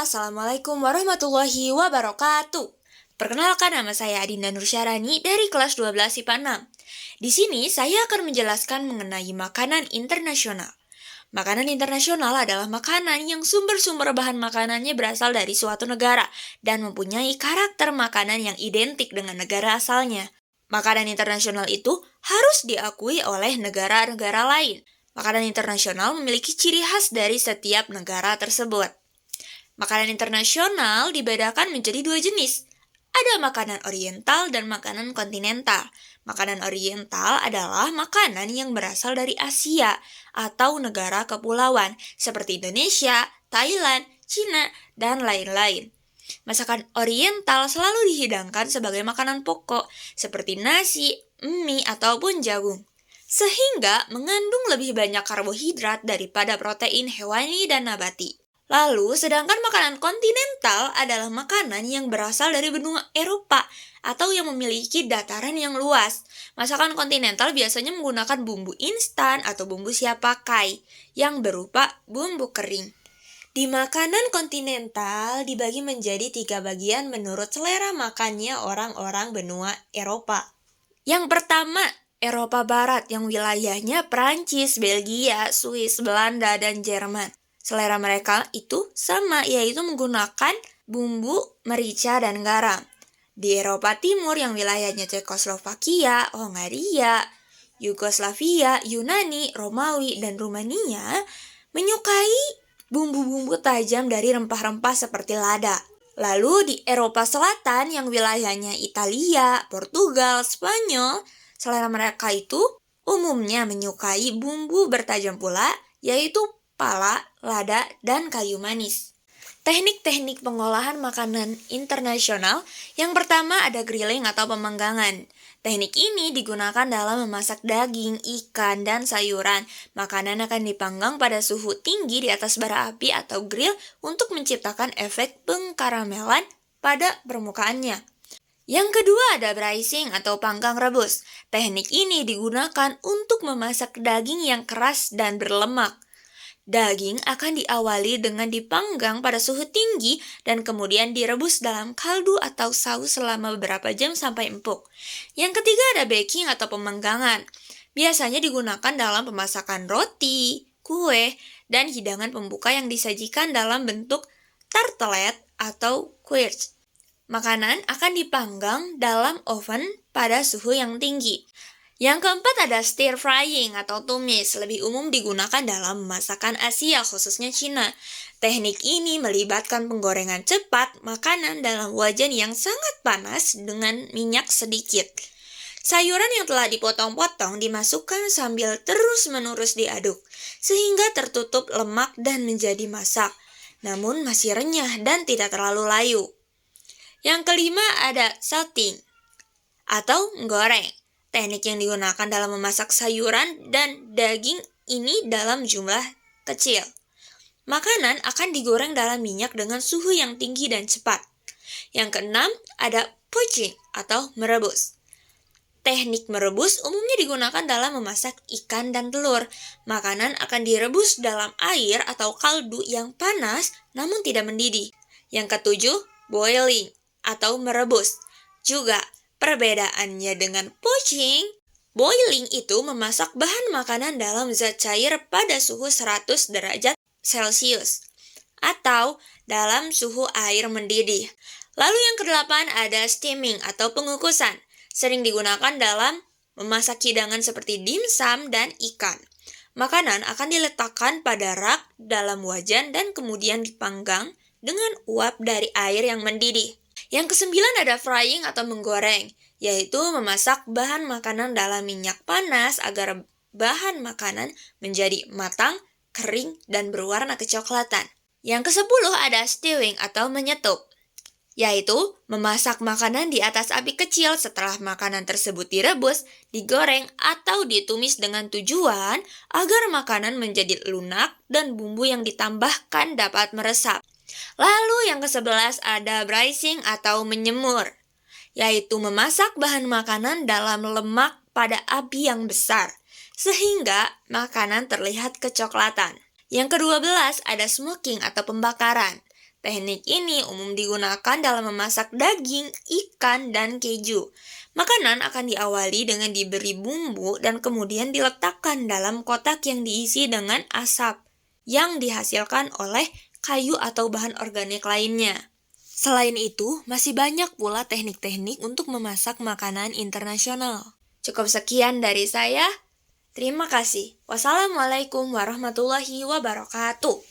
Assalamualaikum warahmatullahi wabarakatuh. Perkenalkan, nama saya Adinda Nursyarani dari kelas 12 IPA 6. Di sini saya akan menjelaskan mengenai makanan internasional. Makanan internasional adalah makanan yang sumber-sumber bahan makanannya berasal dari suatu negara dan mempunyai karakter makanan yang identik dengan negara asalnya. Makanan internasional itu harus diakui oleh negara-negara lain. Makanan internasional memiliki ciri khas dari setiap negara tersebut. Makanan internasional dibedakan menjadi dua jenis. Ada makanan oriental dan makanan kontinental. Makanan oriental adalah makanan yang berasal dari Asia atau negara kepulauan seperti Indonesia, Thailand, Cina, dan lain-lain. Masakan oriental selalu dihidangkan sebagai makanan pokok seperti nasi, mie, ataupun jagung, sehingga mengandung lebih banyak karbohidrat daripada protein hewani dan nabati. Lalu, sedangkan makanan kontinental adalah makanan yang berasal dari benua Eropa atau yang memiliki dataran yang luas. Masakan kontinental biasanya menggunakan bumbu instan atau bumbu siap pakai yang berupa bumbu kering. Di makanan kontinental dibagi menjadi 3 bagian menurut selera makannya orang-orang benua Eropa. Yang pertama, Eropa Barat yang wilayahnya Prancis, Belgia, Swiss, Belanda, dan Jerman. Selera mereka itu sama, yaitu menggunakan bumbu, merica, dan garam. Di Eropa Timur yang wilayahnya Cekoslovakia, Hongaria, Yugoslavia, Yunani, Romawi, dan Rumania menyukai bumbu-bumbu tajam dari rempah-rempah seperti lada. Lalu di Eropa Selatan yang wilayahnya Italia, Portugal, Spanyol, selera mereka itu umumnya menyukai bumbu bertajam pula, yaitu pala, lada, dan kayu manis. Teknik-teknik pengolahan makanan internasional, yang pertama ada grilling atau pemanggangan. Teknik ini digunakan dalam memasak daging, ikan, dan sayuran. Makanan akan dipanggang pada suhu tinggi di atas bara api atau grill untuk menciptakan efek pengkaramelan pada permukaannya. Yang kedua ada braising atau panggang rebus. Teknik ini digunakan untuk memasak daging yang keras dan berlemak. Daging akan diawali dengan dipanggang pada suhu tinggi dan kemudian direbus dalam kaldu atau saus selama beberapa jam sampai empuk. Yang ketiga ada baking atau pemanggangan. Biasanya digunakan dalam pemasakan roti, kue, dan hidangan pembuka yang disajikan dalam bentuk tartelet atau quiche. Makanan akan dipanggang dalam oven pada suhu yang tinggi. Yang keempat ada stir frying atau tumis, lebih umum digunakan dalam masakan Asia khususnya Cina. Teknik ini melibatkan penggorengan cepat makanan dalam wajan yang sangat panas dengan minyak sedikit. Sayuran yang telah dipotong-potong dimasukkan sambil terus-menerus diaduk, sehingga tertutup lemak dan menjadi masak, namun masih renyah dan tidak terlalu layu. Yang kelima ada salting atau menggoreng. Teknik yang digunakan dalam memasak sayuran dan daging ini dalam jumlah kecil. Makanan akan digoreng dalam minyak dengan suhu yang tinggi dan cepat. Yang keenam ada poaching atau merebus. Teknik merebus umumnya digunakan dalam memasak ikan dan telur. Makanan akan direbus dalam air atau kaldu yang panas namun tidak mendidih. Yang ketujuh, boiling atau merebus. Juga perbedaannya dengan poaching, boiling itu memasak bahan makanan dalam zat cair pada suhu 100 derajat Celcius atau dalam suhu air mendidih. Lalu yang kedelapan ada steaming atau pengukusan. Sering digunakan dalam memasak hidangan seperti dimsum dan ikan. Makanan akan diletakkan pada rak dalam wajan dan kemudian dipanggang dengan uap dari air yang mendidih. Yang kesembilan ada frying atau menggoreng, yaitu memasak bahan makanan dalam minyak panas agar bahan makanan menjadi matang, kering, dan berwarna kecoklatan. Yang kesepuluh ada stewing atau menyetup, yaitu memasak makanan di atas api kecil setelah makanan tersebut direbus, digoreng, atau ditumis dengan tujuan agar makanan menjadi lunak dan bumbu yang ditambahkan dapat meresap. Lalu yang ke-11 ada braising atau menyemur, yaitu memasak bahan makanan dalam lemak pada api yang besar, sehingga makanan terlihat kecoklatan. Yang ke-12 ada smoking atau pembakaran. Teknik ini umum digunakan dalam memasak daging, ikan, dan keju. Makanan akan diawali dengan diberi bumbu dan kemudian diletakkan dalam kotak yang diisi dengan asap yang dihasilkan oleh kayu atau bahan organik lainnya. Selain itu, masih banyak pula teknik-teknik untuk memasak makanan internasional. Cukup sekian dari saya. Terima kasih. Wassalamualaikum warahmatullahi wabarakatuh.